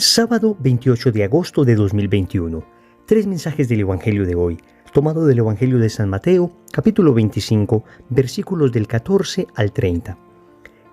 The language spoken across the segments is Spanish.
Sábado 28 de agosto de 2021. Tres mensajes del Evangelio de hoy, tomado del Evangelio de San Mateo, capítulo 25, versículos del 14 al 30.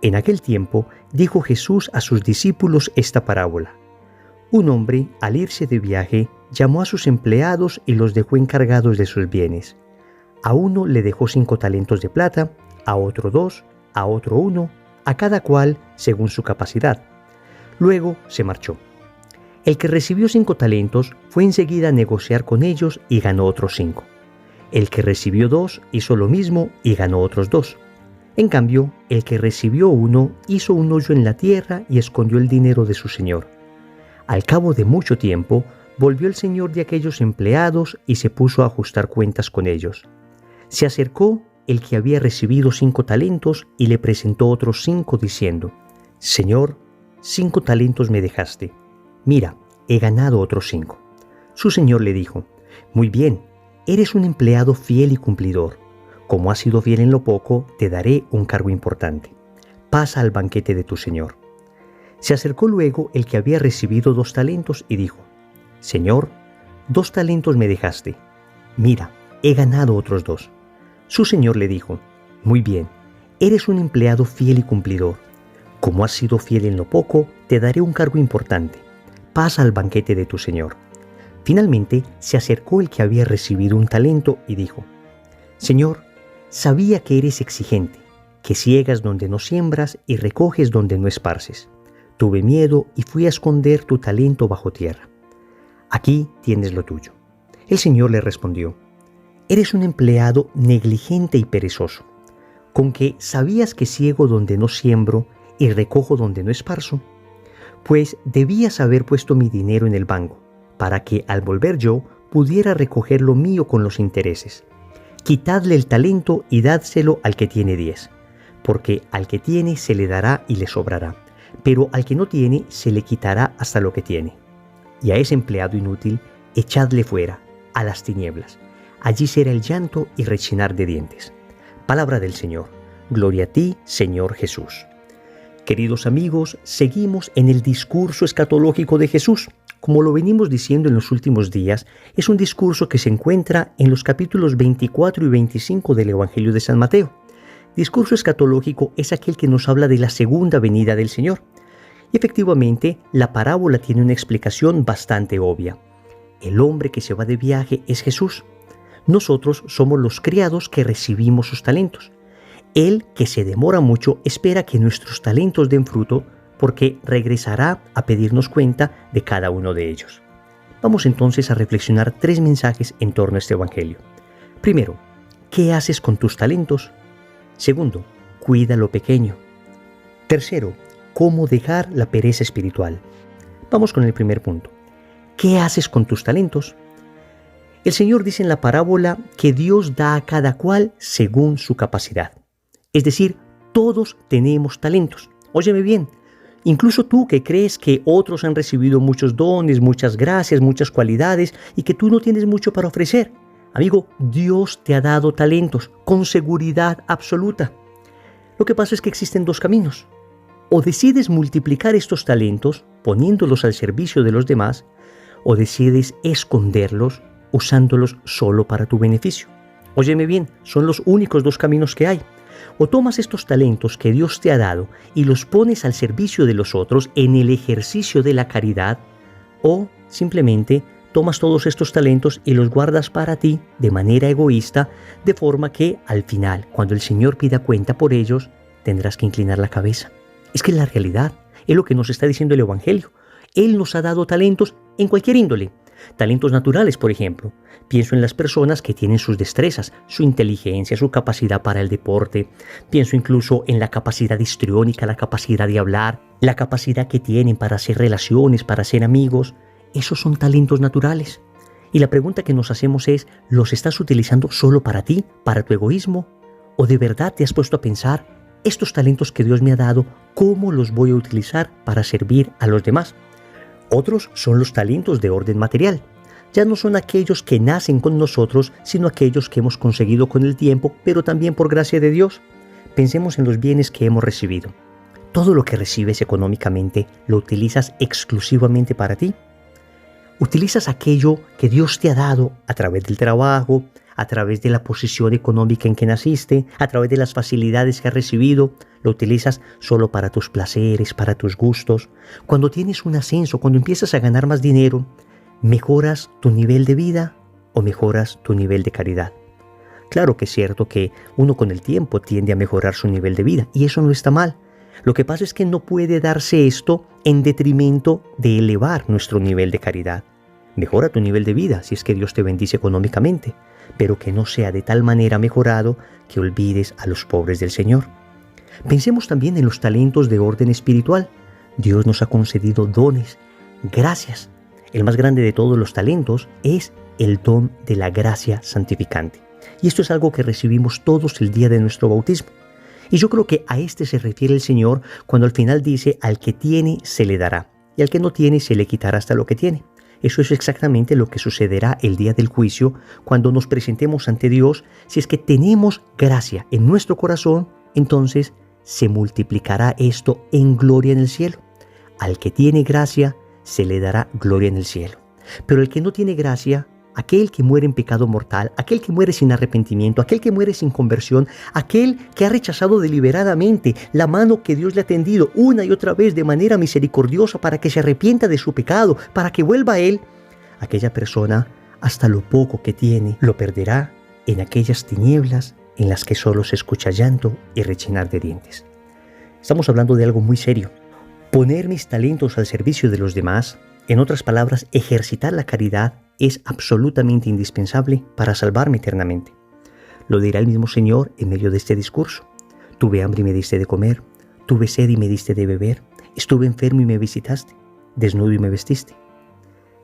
En aquel tiempo dijo Jesús a sus discípulos esta parábola. Un hombre, al irse de viaje, llamó a sus empleados y los dejó encargados de sus bienes. A uno le dejó 5 talentos de plata, a otro 2, a otro 1, a cada cual según su capacidad. Luego se marchó. El que recibió 5 talentos fue enseguida a negociar con ellos y ganó otros 5. El que recibió 2 hizo lo mismo y ganó otros 2. En cambio, el que recibió 1 hizo un hoyo en la tierra y escondió el dinero de su señor. Al cabo de mucho tiempo, volvió el señor de aquellos empleados y se puso a ajustar cuentas con ellos. Se acercó el que había recibido 5 talentos y le presentó otros 5 diciendo: Señor, 5 talentos me dejaste. Mira, he ganado otros 5. Su señor le dijo: Muy bien, eres un empleado fiel y cumplidor. Como has sido fiel en lo poco, te daré un cargo importante. Pasa al banquete de tu señor. Se acercó luego el que había recibido 2 talentos y dijo: Señor, 2 talentos me dejaste. Mira, he ganado otros 2. Su señor le dijo: Muy bien, eres un empleado fiel y cumplidor. Como has sido fiel en lo poco, te daré un cargo importante. Pasa al banquete de tu señor. Finalmente se acercó el que había recibido 1 talento y dijo: Señor, sabía que eres exigente, que ciegas donde no siembras y recoges donde no esparces. Tuve miedo y fui a esconder tu talento bajo tierra. Aquí tienes lo tuyo. El señor le respondió: Eres un empleado negligente y perezoso. ¿Con que sabías que ciego donde no siembro y recojo donde no esparzo? Pues debías haber puesto mi dinero en el banco, para que al volver yo pudiera recoger lo mío con los intereses. Quitadle el talento y dádselo al que tiene 10, porque al que tiene se le dará y le sobrará, pero al que no tiene se le quitará hasta lo que tiene. Y a ese empleado inútil echadle fuera, a las tinieblas. Allí será el llanto y rechinar de dientes. Palabra del Señor. Gloria a ti, Señor Jesús. Queridos amigos, seguimos en el discurso escatológico de Jesús. Como lo venimos diciendo en los últimos días, es un discurso que se encuentra en los capítulos 24 y 25 del Evangelio de San Mateo. Discurso escatológico es aquel que nos habla de la segunda venida del Señor. Y efectivamente, la parábola tiene una explicación bastante obvia. El hombre que se va de viaje es Jesús. Nosotros somos los criados que recibimos sus talentos. Él, que se demora mucho, espera que nuestros talentos den fruto, porque regresará a pedirnos cuenta de cada uno de ellos. Vamos entonces a reflexionar 3 mensajes en torno a este evangelio. Primero, ¿qué haces con tus talentos? Segundo, cuida lo pequeño. Tercero, ¿cómo dejar la pereza espiritual? Vamos con el primer punto. ¿Qué haces con tus talentos? El Señor dice en la parábola que Dios da a cada cual según su capacidad. Es decir, todos tenemos talentos. Óyeme bien, incluso tú que crees que otros han recibido muchos dones, muchas gracias, muchas cualidades y que tú no tienes mucho para ofrecer. Amigo, Dios te ha dado talentos con seguridad absoluta. Lo que pasa es que existen 2 caminos. O decides multiplicar estos talentos poniéndolos al servicio de los demás, o decides esconderlos usándolos solo para tu beneficio. Óyeme bien, son los únicos 2 caminos que hay. O tomas estos talentos que Dios te ha dado y los pones al servicio de los otros en el ejercicio de la caridad, o simplemente tomas todos estos talentos y los guardas para ti de manera egoísta, de forma que al final, cuando el Señor pida cuenta por ellos, tendrás que inclinar la cabeza. Es que es la realidad, es lo que nos está diciendo el Evangelio. Él nos ha dado talentos en cualquier índole. Talentos naturales, por ejemplo. Pienso en las personas que tienen sus destrezas, su inteligencia, su capacidad para el deporte. Pienso incluso en la capacidad histriónica, la capacidad de hablar, la capacidad que tienen para hacer relaciones, para ser amigos. Esos son talentos naturales. Y la pregunta que nos hacemos es, ¿los estás utilizando solo para ti, para tu egoísmo? ¿O de verdad te has puesto a pensar, estos talentos que Dios me ha dado, cómo los voy a utilizar para servir a los demás? Otros son los talentos de orden material. Ya no son aquellos que nacen con nosotros, sino aquellos que hemos conseguido con el tiempo, pero también por gracia de Dios. Pensemos en los bienes que hemos recibido. ¿Todo lo que recibes económicamente lo utilizas exclusivamente para ti? ¿Utilizas aquello que Dios te ha dado a través del trabajo, a través de la posición económica en que naciste, a través de las facilidades que has recibido? ¿Lo utilizas solo para tus placeres, para tus gustos? Cuando tienes un ascenso, cuando empiezas a ganar más dinero, ¿mejoras tu nivel de vida o mejoras tu nivel de caridad? Claro que es cierto que uno con el tiempo tiende a mejorar su nivel de vida y eso no está mal. Lo que pasa es que no puede darse esto en detrimento de elevar nuestro nivel de caridad. Mejora tu nivel de vida si es que Dios te bendice económicamente, pero que no sea de tal manera mejorado que olvides a los pobres del Señor. Pensemos también en los talentos de orden espiritual. Dios nos ha concedido dones, gracias. El más grande de todos los talentos es el don de la gracia santificante. Y esto es algo que recibimos todos el día de nuestro bautismo. Y yo creo que a este se refiere el Señor cuando al final dice: al que tiene se le dará, y al que no tiene se le quitará hasta lo que tiene. Eso es exactamente lo que sucederá el día del juicio cuando nos presentemos ante Dios. Si es que tenemos gracia en nuestro corazón, entonces se multiplicará esto en gloria en el cielo. Al que tiene gracia se le dará gloria en el cielo. Pero el que no tiene gracia, aquel que muere en pecado mortal, aquel que muere sin arrepentimiento, aquel que muere sin conversión, aquel que ha rechazado deliberadamente la mano que Dios le ha tendido una y otra vez de manera misericordiosa para que se arrepienta de su pecado, para que vuelva a Él, aquella persona, hasta lo poco que tiene, lo perderá en aquellas tinieblas en las que solo se escucha llanto y rechinar de dientes. Estamos hablando de algo muy serio. Poner mis talentos al servicio de los demás, en otras palabras, ejercitar la caridad, es absolutamente indispensable para salvarme eternamente. Lo dirá el mismo Señor en medio de este discurso. Tuve hambre y me diste de comer, tuve sed y me diste de beber, estuve enfermo y me visitaste, desnudo y me vestiste.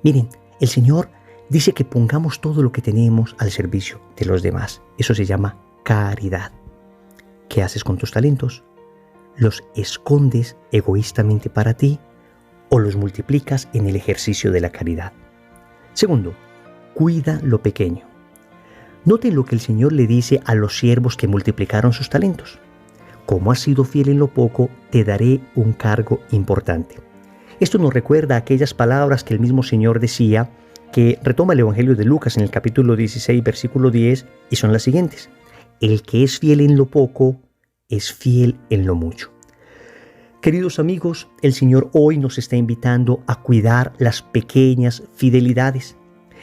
Miren, el Señor dice que pongamos todo lo que tenemos al servicio de los demás. Eso se llama caridad. ¿Qué haces con tus talentos? ¿Los escondes egoístamente para ti o los multiplicas en el ejercicio de la caridad? Segundo, cuida lo pequeño. Noten lo que el Señor le dice a los siervos que multiplicaron sus talentos. Como has sido fiel en lo poco, te daré un cargo importante. Esto nos recuerda aquellas palabras que el mismo Señor decía, que retoma el Evangelio de Lucas en el capítulo 16, versículo 10, y son las siguientes: el que es fiel en lo poco, es fiel en lo mucho. Queridos amigos, el Señor hoy nos está invitando a cuidar las pequeñas fidelidades.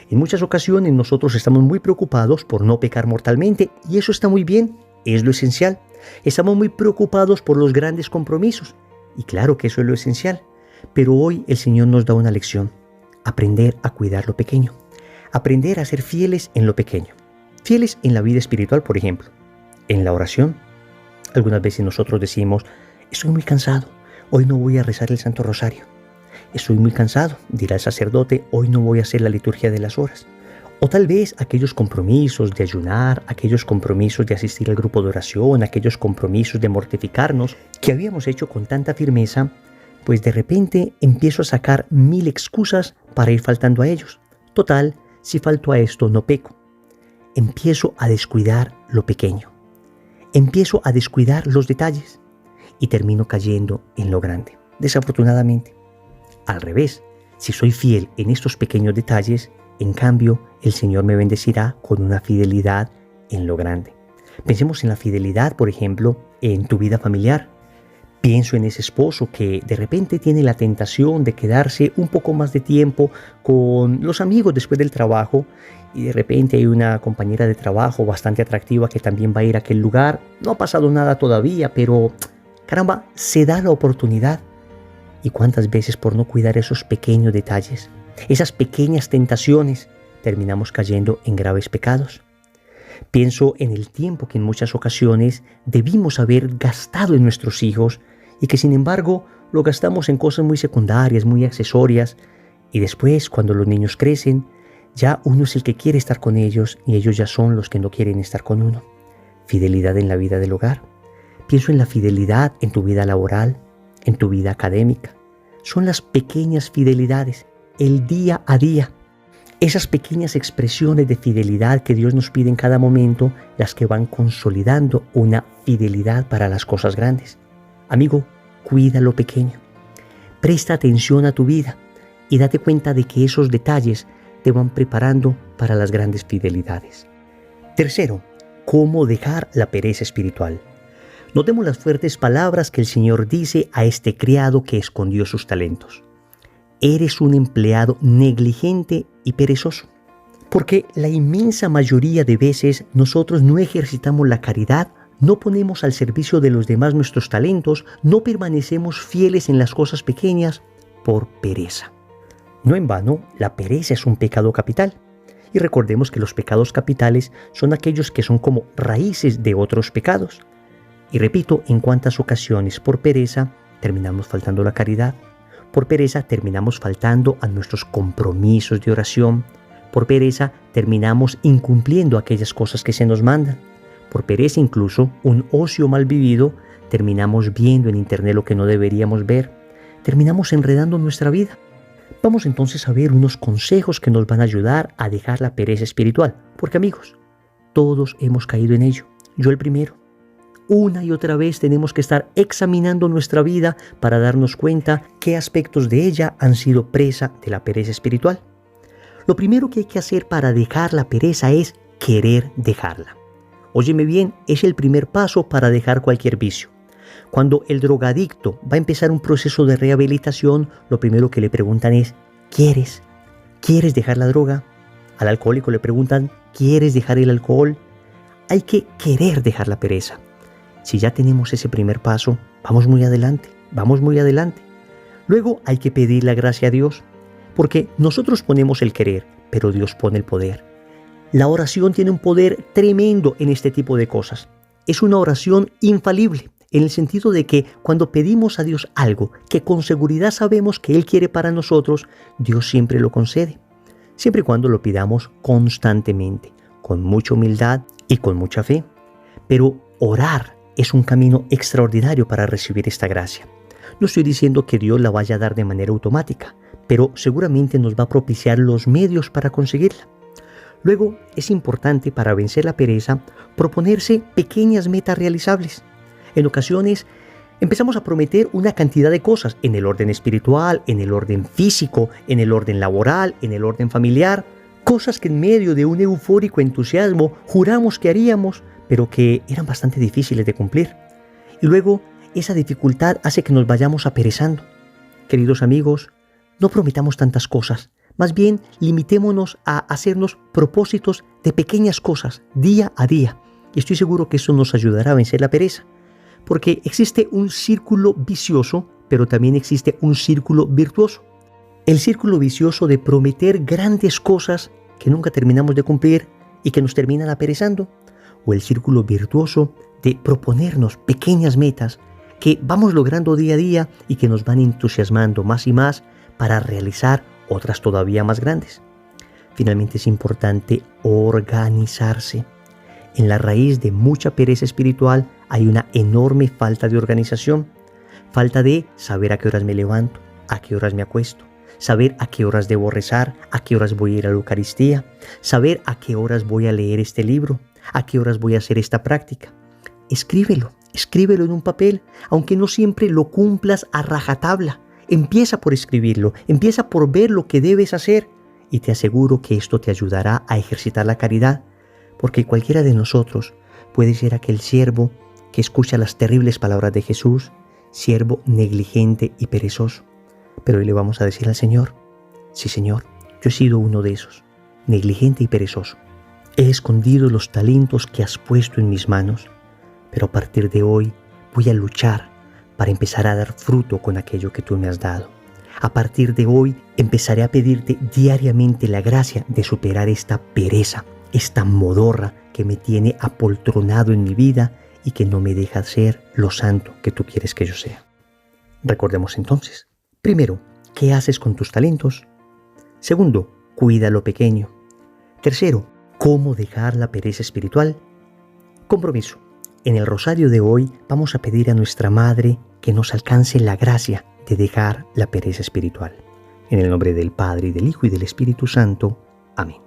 En muchas ocasiones nosotros estamos muy preocupados por no pecar mortalmente, y eso está muy bien, es lo esencial. Estamos muy preocupados por los grandes compromisos, y claro que eso es lo esencial. Pero hoy el Señor nos da una lección: aprender a cuidar lo pequeño, aprender a ser fieles en lo pequeño. Fieles en la vida espiritual, por ejemplo, en la oración. Algunas veces nosotros decimos: estoy muy cansado, hoy no voy a rezar el Santo Rosario. Estoy muy cansado, dirá el sacerdote, hoy no voy a hacer la liturgia de las horas. O tal vez aquellos compromisos de ayunar, aquellos compromisos de asistir al grupo de oración, aquellos compromisos de mortificarnos que habíamos hecho con tanta firmeza, pues de repente empiezo a sacar 1000 excusas para ir faltando a ellos. Total, si falto a esto no peco. Empiezo a descuidar lo pequeño. Empiezo a descuidar los detalles y termino cayendo en lo grande, desafortunadamente. Al revés, si soy fiel en estos pequeños detalles, en cambio, el Señor me bendecirá con una fidelidad en lo grande. Pensemos en la fidelidad, por ejemplo, en tu vida familiar. Pienso en ese esposo que de repente tiene la tentación de quedarse un poco más de tiempo con los amigos después del trabajo, y de repente hay una compañera de trabajo bastante atractiva que también va a ir a aquel lugar. No ha pasado nada todavía, pero caramba, se da la oportunidad. ¿Y cuántas veces por no cuidar esos pequeños detalles, esas pequeñas tentaciones, terminamos cayendo en graves pecados? Pienso en el tiempo que en muchas ocasiones debimos haber gastado en nuestros hijos y que sin embargo lo gastamos en cosas muy secundarias, muy accesorias, y después cuando los niños crecen, ya uno es el que quiere estar con ellos y ellos ya son los que no quieren estar con uno. Fidelidad en la vida del hogar. Pienso en la fidelidad en tu vida laboral, en tu vida académica. Son las pequeñas fidelidades, el día a día. Esas pequeñas expresiones de fidelidad que Dios nos pide en cada momento, las que van consolidando una fidelidad para las cosas grandes. Amigo, cuida lo pequeño. Presta atención a tu vida y date cuenta de que esos detalles te van preparando para las grandes fidelidades. Tercero, ¿cómo dejar la pereza espiritual? Notemos las fuertes palabras que el Señor dice a este criado que escondió sus talentos. Eres un empleado negligente y perezoso. Porque la inmensa mayoría de veces nosotros no ejercitamos la caridad, no ponemos al servicio de los demás nuestros talentos, no permanecemos fieles en las cosas pequeñas por pereza. No en vano, la pereza es un pecado capital. Y recordemos que los pecados capitales son aquellos que son como raíces de otros pecados. Y repito, en cuántas ocasiones por pereza terminamos faltando a la caridad, por pereza terminamos faltando a nuestros compromisos de oración, por pereza terminamos incumpliendo aquellas cosas que se nos mandan. Por pereza incluso, un ocio mal vivido, terminamos viendo en internet lo que no deberíamos ver. Terminamos enredando nuestra vida. Vamos entonces a ver unos consejos que nos van a ayudar a dejar la pereza espiritual. Porque amigos, todos hemos caído en ello. Yo el primero. Una y otra vez tenemos que estar examinando nuestra vida para darnos cuenta qué aspectos de ella han sido presa de la pereza espiritual. Lo primero que hay que hacer para dejar la pereza es querer dejarla. Óyeme bien, es el primer paso para dejar cualquier vicio. Cuando el drogadicto va a empezar un proceso de rehabilitación, lo primero que le preguntan es, ¿quieres dejar la droga? Al alcohólico le preguntan, ¿quieres dejar el alcohol? Hay que querer dejar la pereza. Si ya tenemos ese primer paso, vamos muy adelante. Luego hay que pedir la gracia a Dios. Porque nosotros ponemos el querer, pero Dios pone el poder. La oración tiene un poder tremendo en este tipo de cosas. Es una oración infalible, en el sentido de que cuando pedimos a Dios algo que con seguridad sabemos que Él quiere para nosotros, Dios siempre lo concede. Siempre y cuando lo pidamos constantemente, con mucha humildad y con mucha fe. Pero orar es un camino extraordinario para recibir esta gracia. No estoy diciendo que Dios la vaya a dar de manera automática, pero seguramente nos va a propiciar los medios para conseguirla. Luego, es importante para vencer la pereza proponerse pequeñas metas realizables. En ocasiones, empezamos a prometer una cantidad de cosas en el orden espiritual, en el orden físico, en el orden laboral, en el orden familiar, cosas que en medio de un eufórico entusiasmo juramos que haríamos, pero que eran bastante difíciles de cumplir. Y luego, esa dificultad hace que nos vayamos aperezando. Queridos amigos, no prometamos tantas cosas, más bien limitémonos a hacernos propósitos de pequeñas cosas día a día. Y estoy seguro que eso nos ayudará a vencer la pereza. Porque existe un círculo vicioso, pero también existe un círculo virtuoso. El círculo vicioso de prometer grandes cosas que nunca terminamos de cumplir y que nos terminan aperezando. O el círculo virtuoso de proponernos pequeñas metas que vamos logrando día a día y que nos van entusiasmando más y más para realizar otras todavía más grandes. Finalmente es importante organizarse. En la raíz de mucha pereza espiritual hay una enorme falta de organización. Falta de saber a qué horas me levanto, a qué horas me acuesto, saber a qué horas debo rezar, a qué horas voy a ir a la Eucaristía, saber a qué horas voy a leer este libro, a qué horas voy a hacer esta práctica. Escríbelo en un papel, aunque no siempre lo cumplas a rajatabla. Empieza por escribirlo, empieza por ver lo que debes hacer y te aseguro que esto te ayudará a ejercitar la caridad, porque cualquiera de nosotros puede ser aquel siervo que escucha las terribles palabras de Jesús, siervo negligente y perezoso. Pero hoy le vamos a decir al Señor, sí Señor, yo he sido uno de esos, negligente y perezoso. He escondido los talentos que has puesto en mis manos, pero a partir de hoy voy a luchar para empezar a dar fruto con aquello que tú me has dado. A partir de hoy empezaré a pedirte diariamente la gracia de superar esta pereza, esta modorra que me tiene apoltronado en mi vida y que no me deja ser lo santo que tú quieres que yo sea. Recordemos entonces, primero, ¿qué haces con tus talentos? Segundo, cuida lo pequeño. Tercero, ¿cómo dejar la pereza espiritual? Compromiso. En el rosario de hoy vamos a pedir a nuestra Madre que nos alcance la gracia de dejar la pereza espiritual. En el nombre del Padre, y del Hijo, y del Espíritu Santo. Amén.